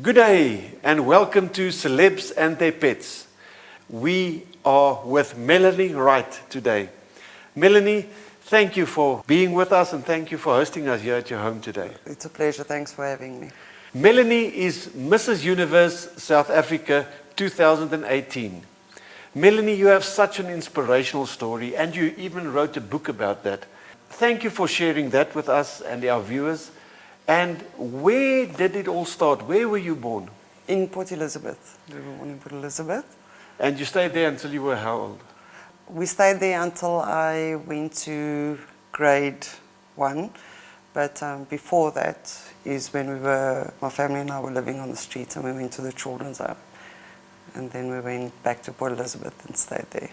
Good day and welcome to Celebs and their pets. We are with Melanie Wright today. Melanie, thank you for being with us and thank you for hosting us here at your home today. It's a pleasure. Thanks for having me. Melanie is Mrs. Universe South Africa 2018. Melanie, you have such an inspirational story and you even wrote a book about that. Thank you for sharing that with us and our viewers. And where did it all start? Where were you born? In Port Elizabeth. We were born in Port Elizabeth. And you stayed there until you were how old? We stayed there until I went to grade 1. But before that is when my family and I were living on the street, and we went to the children's home. And then we went back to Port Elizabeth and stayed there.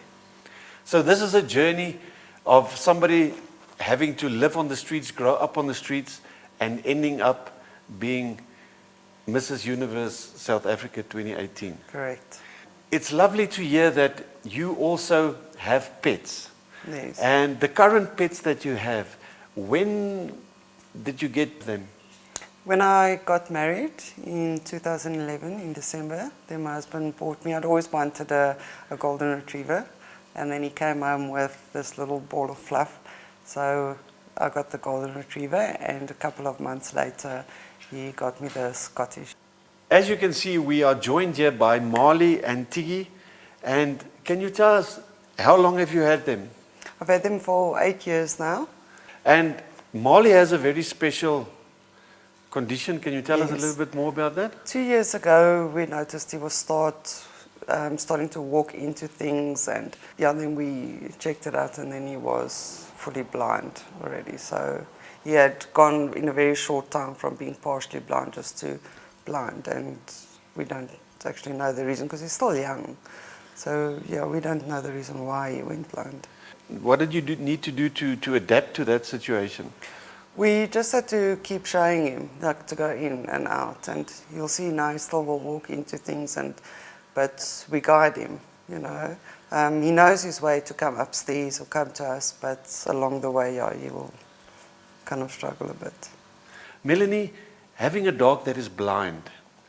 So this is a journey of somebody having to live on the streets, grow up on the streets, and ending up being Mrs. Universe South Africa 2018. Correct. It's lovely to hear that you also have pets. Yes. And the current pets that you have, when did you get them? When I got married in 2011, in December, then my husband bought me, I'd always wanted a golden retriever, and then he came home with this little ball of fluff. So I got the golden retriever, and a couple of months later, he got me the Scottish. As you can see, we are joined here by Marley and Tiggy. And can you tell us, how long have you had them? I've had them for 8 years now. And Marley has a very special condition. Can you tell us a Yes. little bit more about that? 2 years ago, we noticed he was starting to walk into things, and then we checked it out, and then he was fully blind already. So he had gone in a very short time from being partially blind just to blind, and we don't actually know the reason because he's still young. So we don't know the reason why he went blind. What did you need to do to adapt to that situation? We just had to keep showing him, like, to go in and out, and you'll see now he still will walk into things, but we guide him, He knows his way to come upstairs or come to us, but along the way, he will kind of struggle a bit. Melanie, having a dog that is blind,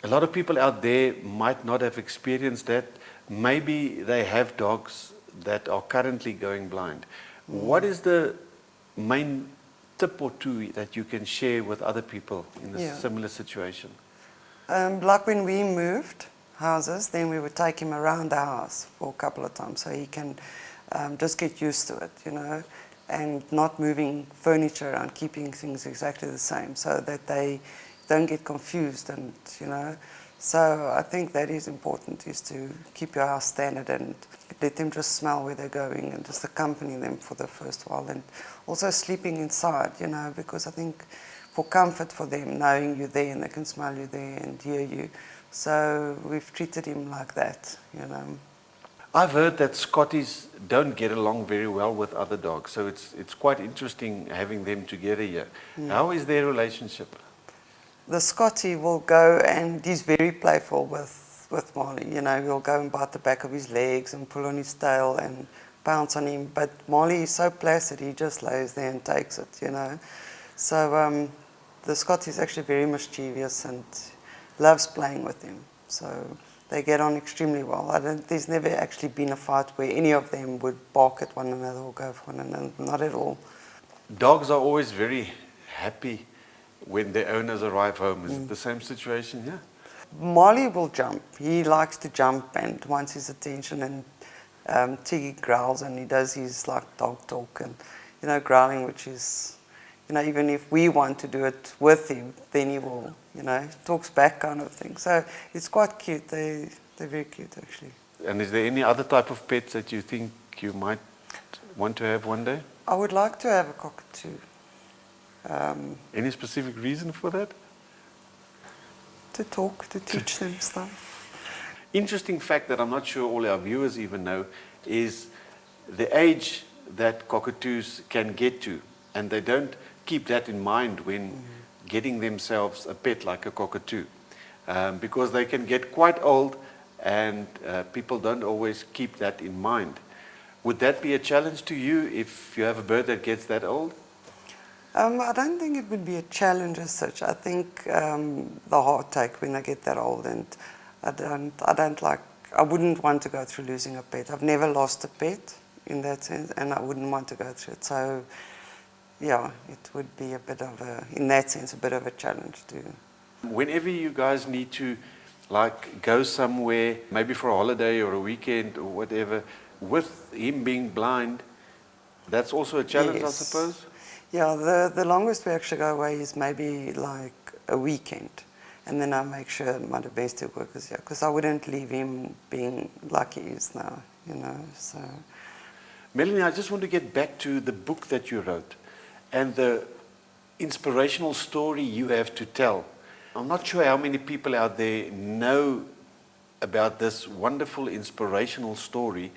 a lot of people out there might not have experienced that. Maybe they have dogs that are currently going blind. What is the main tip or two that you can share with other people in a similar situation? Like when we moved houses, then we would take him around the house for a couple of times so he can just get used to it, and not moving furniture around, keeping things exactly the same so that they don't get confused, and so I think that is important, is to keep your house standard and let them just smell where they're going and just accompany them for the first while, and also sleeping inside, because I think for comfort for them, knowing you're there and they can smell you there and hear you. So we've treated him like that, I've heard that Scotties don't get along very well with other dogs, so it's quite interesting having them together here. How is their relationship? The Scotty will go, and he's very playful with Marley. He'll go and bite the back of his legs and pull on his tail and pounce on him. But Marley is so placid, he just lays there and takes it, So the Scotty is actually very mischievous and loves playing with him. So they get on extremely well. There's never actually been a fight where any of them would bark at one another or go for one another. Not at all. Dogs are always very happy when their owners arrive home. Is it the same situation here? Marley will jump. He likes to jump and wants his attention, and Tiggy growls and he does his dog talk and growling, which is, even if we want to do it with him, then he will, talks back kind of thing. So it's quite cute. They're very cute, actually. And is there any other type of pets that you think you might want to have one day? I would like to have a cockatoo. Any specific reason for that? To talk, to teach them stuff. Interesting fact that I'm not sure all our viewers even know is the age that cockatoos can get to, and they don't keep that in mind when getting themselves a pet like a cockatoo, because they can get quite old, and people don't always keep that in mind. Would that be a challenge to you if you have a bird that gets that old? I don't think it would be a challenge as such. I think the heartache when I get that old, and I wouldn't want to go through losing a pet. I've never lost a pet in that sense, and I wouldn't want to go through it. So, yeah, it would be in that sense, a bit of a challenge too. Whenever you guys need to like go somewhere, maybe for a holiday or a weekend or whatever, with him being blind, that's also a challenge, Yes. I suppose? Yeah, the longest we actually go away is maybe like a weekend. And then I make sure my domestic work is here, because I wouldn't leave him being like he is now, you know. So, Melanie, I just want to get back to the book that you wrote and the inspirational story you have to tell. I'm not sure how many people out there know about this wonderful inspirational story.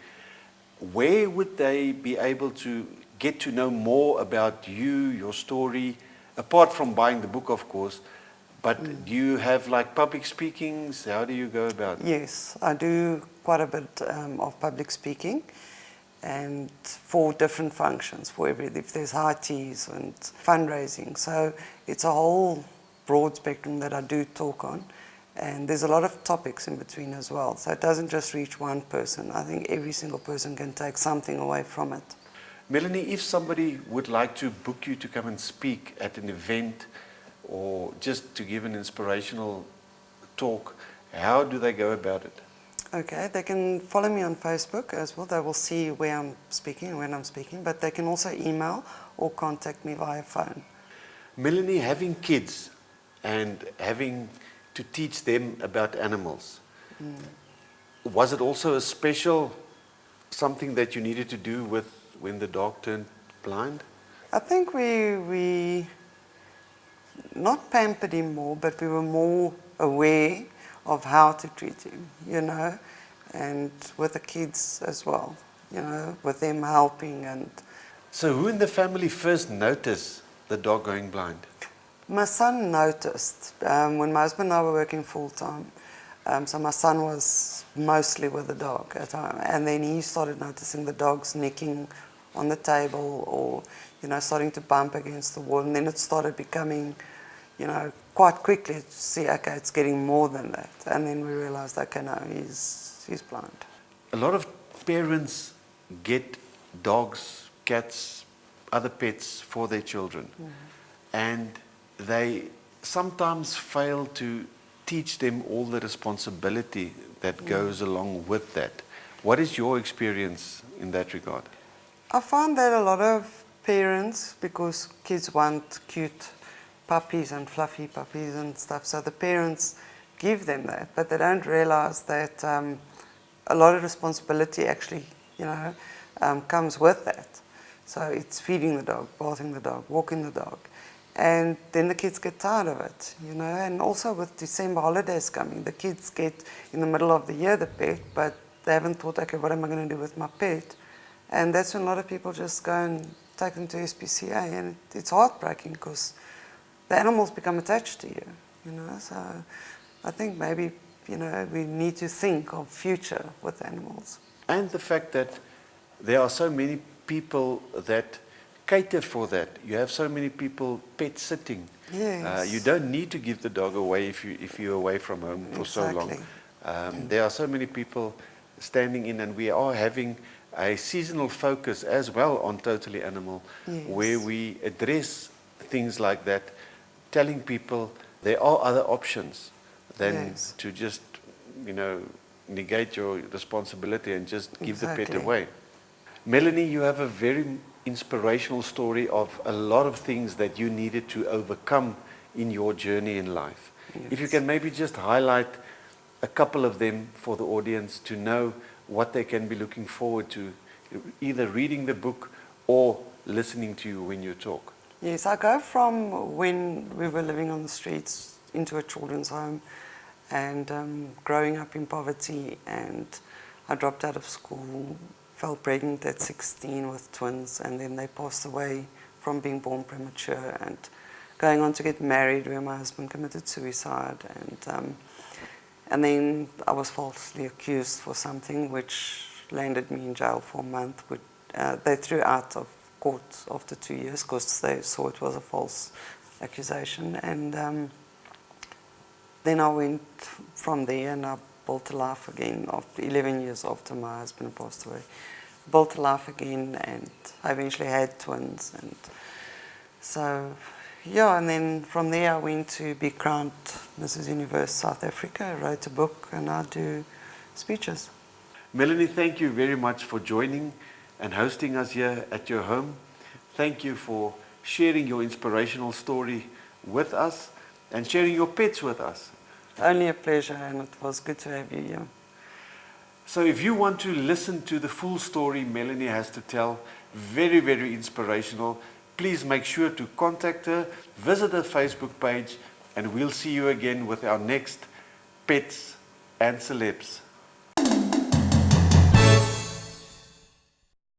Where would they be able to get to know more about you, your story, apart from buying the book, of course? But do you have like public speakings? How do you go about it? yes, I do quite a bit of public speaking, and for different functions, if there's high teas and fundraising. So it's a whole broad spectrum that I do talk on, and there's a lot of topics in between as well. So it doesn't just reach one person. I think every single person can take something away from it. Melanie, if somebody would like to book you to come and speak at an event or just to give an inspirational talk, how do they go about it? Okay, they can follow me on Facebook as well. They will see where I'm speaking and when I'm speaking, but they can also email or contact me via phone. Melanie, having kids and having to teach them about animals, was it also a special something that you needed to do with when the dog turned blind? I think we not pampered him more, but we were more aware of how to treat him, you know, and with the kids as well, you know, with them helping. And So who in the family first noticed the dog going blind? my son noticed when my husband and I were working full-time. So my son was mostly with the dog at home, and then he started noticing the dogs nicking on the table or, you know, starting to bump against the wall, and then it started becoming, you know, quite quickly to see, okay, it's getting more than that, and then we realized, okay, no, he's blind. A lot of parents get dogs, cats, other pets for their children, and they sometimes fail to teach them all the responsibility that goes along with that. What is your experience in that regard? I find that a lot of parents, because kids want cute puppies and fluffy puppies and stuff, so the parents give them that, but they don't realize that a lot of responsibility actually, you know, comes with that. So it's feeding the dog, bathing the dog, walking the dog. And then the kids get tired of it, you know, and also with December holidays coming, the kids get in the middle of the year the pet, but they haven't thought, okay, what am I going to do with my pet? And that's when a lot of people just go and take them to SPCA, and it's heartbreaking because the animals become attached to you, you know. So I think maybe, you know, we need to think of future with animals. And the fact that there are so many people that cater for that. You have so many people pet sitting. Yes. You don't need to give the dog away if you're away from home for so long. Exactly. There are so many people standing in, and we are having a seasonal focus as well on Totally Animal, Yes. where we address things like that, telling people there are other options than Yes. to just, you know, negate your responsibility and just give the pet Exactly. away. Melanie, you have a very inspirational story of a lot of things that you needed to overcome in your journey in life. Yes. If you can maybe just highlight a couple of them for the audience to know what they can be looking forward to, either reading the book or listening to you when you talk. Yes, I go from when we were living on the streets into a children's home, and growing up in poverty, and I dropped out of school, fell pregnant at 16 with twins, and then they passed away from being born premature, and going on to get married where my husband committed suicide, and then I was falsely accused for something which landed me in jail for a month. They threw out of court after 2 years because they saw it was a false accusation. And then I went from there and I built a life again after 11 years after my husband passed away. Built a life again, and I eventually had twins. And so, yeah, and then from there I went to be crowned Mrs. Universe South Africa. I wrote a book and I do speeches. Melanie, thank you very much for joining and hosting us here at your home. Thank you for sharing your inspirational story with us and sharing your pets with us. Only a pleasure, and it was good to have you here. So if you want to listen to the full story Melanie has to tell, very, very inspirational, please make sure to contact her, visit her Facebook page, and we'll see you again with our next Pets and Celebs.